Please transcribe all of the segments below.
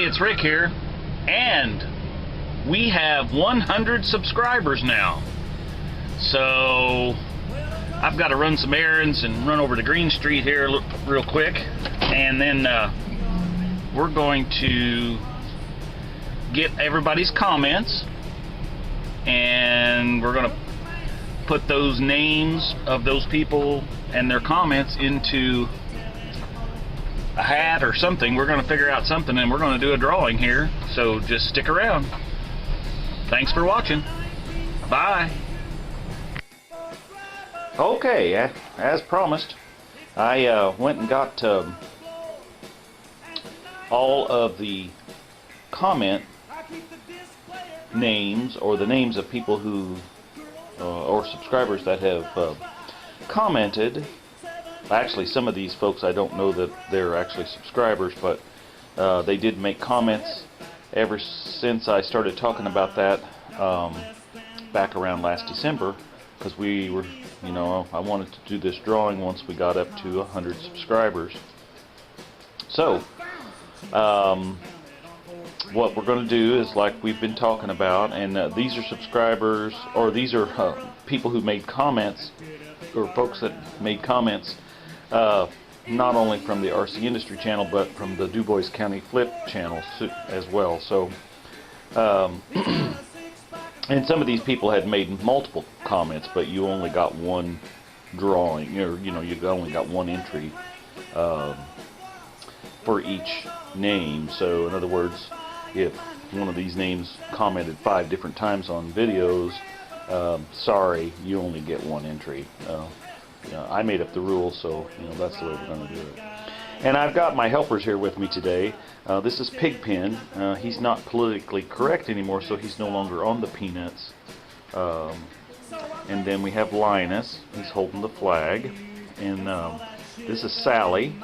it's Rick here, and we have 100 subscribers now. So I've got to run some errands and run over to Green Street here real quick, and then we're going to get everybody's comments, and we're going to put those names of those people and their comments into a hat or something. We're going to figure out something, and we're going to do a drawing here, so just stick around. Thanks for watching. Bye. Okay, as promised, I went and got all of the comment names, or the names of people who or subscribers that have commented. Actually, some of these folks, I don't know that they're actually subscribers, but they did make comments ever since I started talking about that back around last December, because we were, I wanted to do this drawing once we got up to 100 subscribers. So what we're going to do is, like we've been talking about, and these are subscribers, or these are people who made comments, or folks that made comments, not only from the RC Industry channel, but from the DuBois County Flip channel as well. So and some of these people had made multiple comments, but you only got one drawing, or you only got one entry for each name. So in other words, if one of these names commented 5 different times on videos, sorry, you only get one entry. I made up the rules, so that's the way we're going to do it. And I've got my helpers here with me today. This is Pigpen. He's not politically correct anymore, so he's no longer on the Peanuts. And then we have Linus. He's holding the flag. And this is Sally.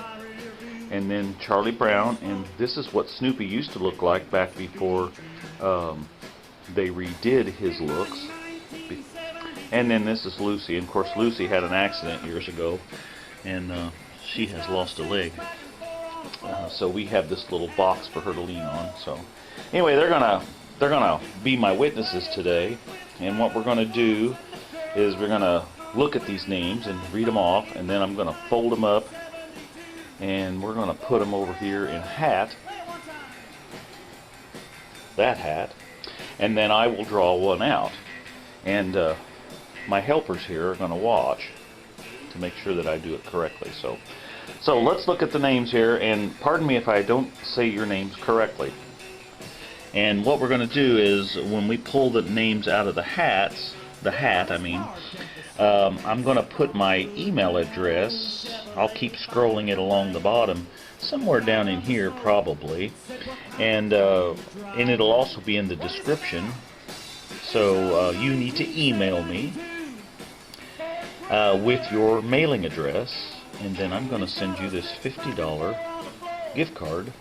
And then Charlie Brown. And this is what Snoopy used to look like back before they redid his looks. And then this is Lucy. And of course, Lucy had an accident years ago, and she has lost a leg. So we have this little box for her to lean on. So anyway, they're gonna be my witnesses today. And what we're gonna do is we're gonna look at these names and read them off, and then I'm gonna fold them up, and we're gonna put them over here in a hat. That hat. And then I will draw one out. And my helpers here are going to watch to make sure that I do it correctly. So let's look at the names here, and pardon me if I don't say your names correctly. And what we're going to do is, when we pull the names out of the hat, I'm going to put my email address. I'll keep scrolling it along the bottom, somewhere down in here probably, and it'll also be in the description. So you need to email me with your mailing address, and then I'm going to send you this $50 gift card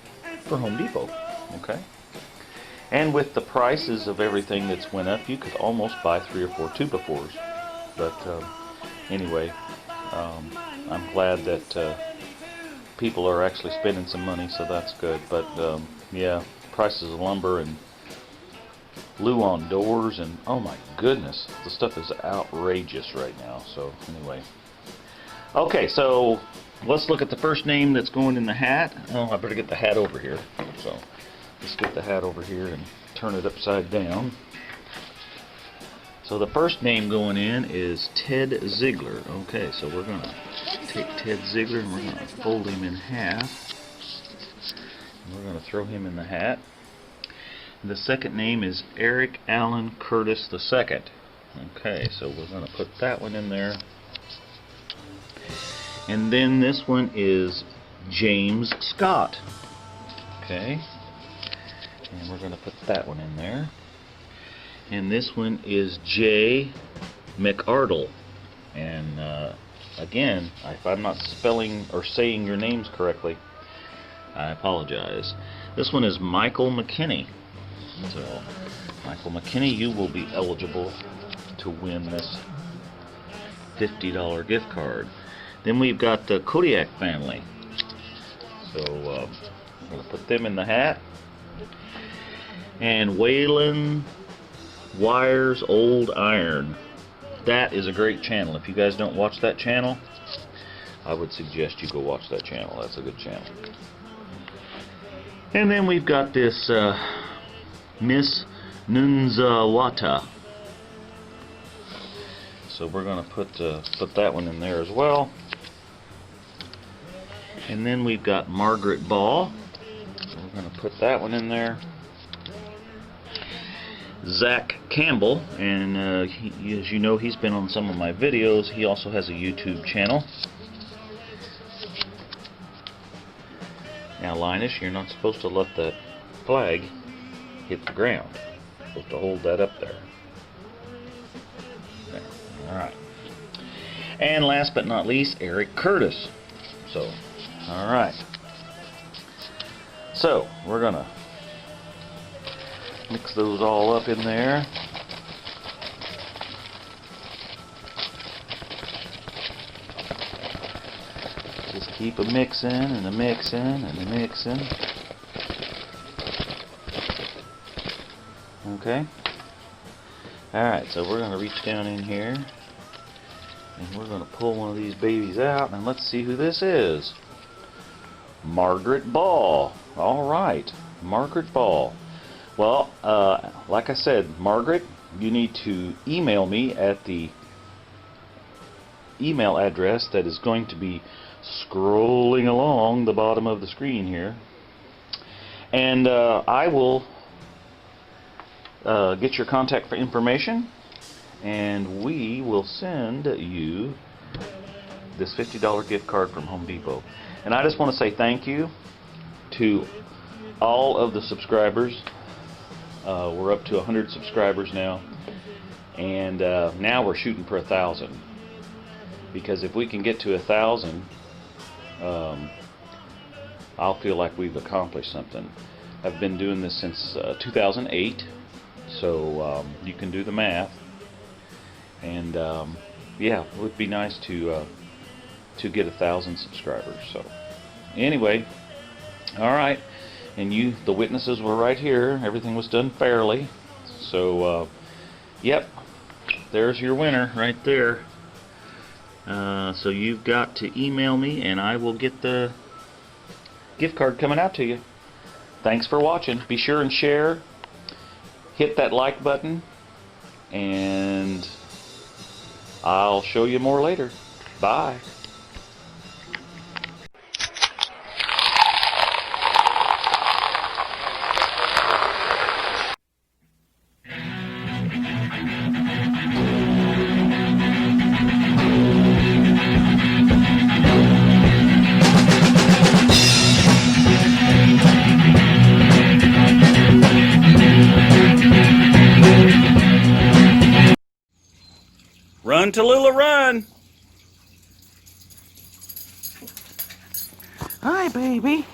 for Home Depot. Okay? And with the prices of everything that's went up, you could almost buy 3 or 4 2x4s. But anyway, I'm glad that people are actually spending some money, so that's good. But yeah, prices of lumber and Luan doors, and oh my goodness, the stuff is outrageous right now. So anyway, okay, so let's look at the first name that's going in the hat. Oh, I better get the hat over here. So let's get the hat over here and turn it upside down. So the first name going in is Ted Ziegler. Okay, so we're going to take Ted Ziegler and we're going to fold him in half. And we're going to throw him in the hat. The second name is Eric Allen Curtis II. Okay, so we're going to put that one in there. And then this one is James Scott. Okay, and we're going to put that one in there. And this one is J. McArdle. And again, if I'm not spelling or saying your names correctly, I apologize. This one is Michael McKinney. So, Michael McKinney, you will be eligible to win this $50 gift card. Then we've got the Kodiak family. So, I'm going to put them in the hat. and Waylon Wires Old Iron. That is a great channel. If you guys don't watch that channel, I would suggest you go watch that channel. That's a good channel. And then we've got this Miss Nunzawata. So we're going to put that one in there as well. And then we've got Margaret Ball. We're going to put that one in there. Zach Campbell, and as you know, he's been on some of my videos. He also has a YouTube channel. Now, Linus, you're not supposed to let that flag hit the ground. You're supposed to hold that up there. Alright. And last but not least, Eric Curtis. So, alright. So, we're going to mix those all up in there. Just keep a mixing and a mixing and a mixing. Okay. Alright, so we're going to reach down in here and we're going to pull one of these babies out, and let's see who this is. Margaret Ball. Alright, Margaret Ball. Well, like I said, Margaret, you need to email me at the email address that is going to be scrolling along the bottom of the screen here. And I will get your contact information, and we will send you this $50 gift card from Home Depot. And I just want to say thank you to all of the subscribers. We're up to 100 subscribers now, and now we're shooting for 1,000. Because if we can get to 1,000, I'll feel like we've accomplished something. I've been doing this since 2008, so you can do the math. And yeah, it would be nice to get 1,000 subscribers. So anyway, all right. And you, the witnesses were right here. Everything was done fairly. So, yep, there's your winner right there. So you've got to email me, and I will get the gift card coming out to you. Thanks for watching. Be sure and share. Hit that like button, and I'll show you more later. Bye. Run, Tallulah, run! Hi, baby.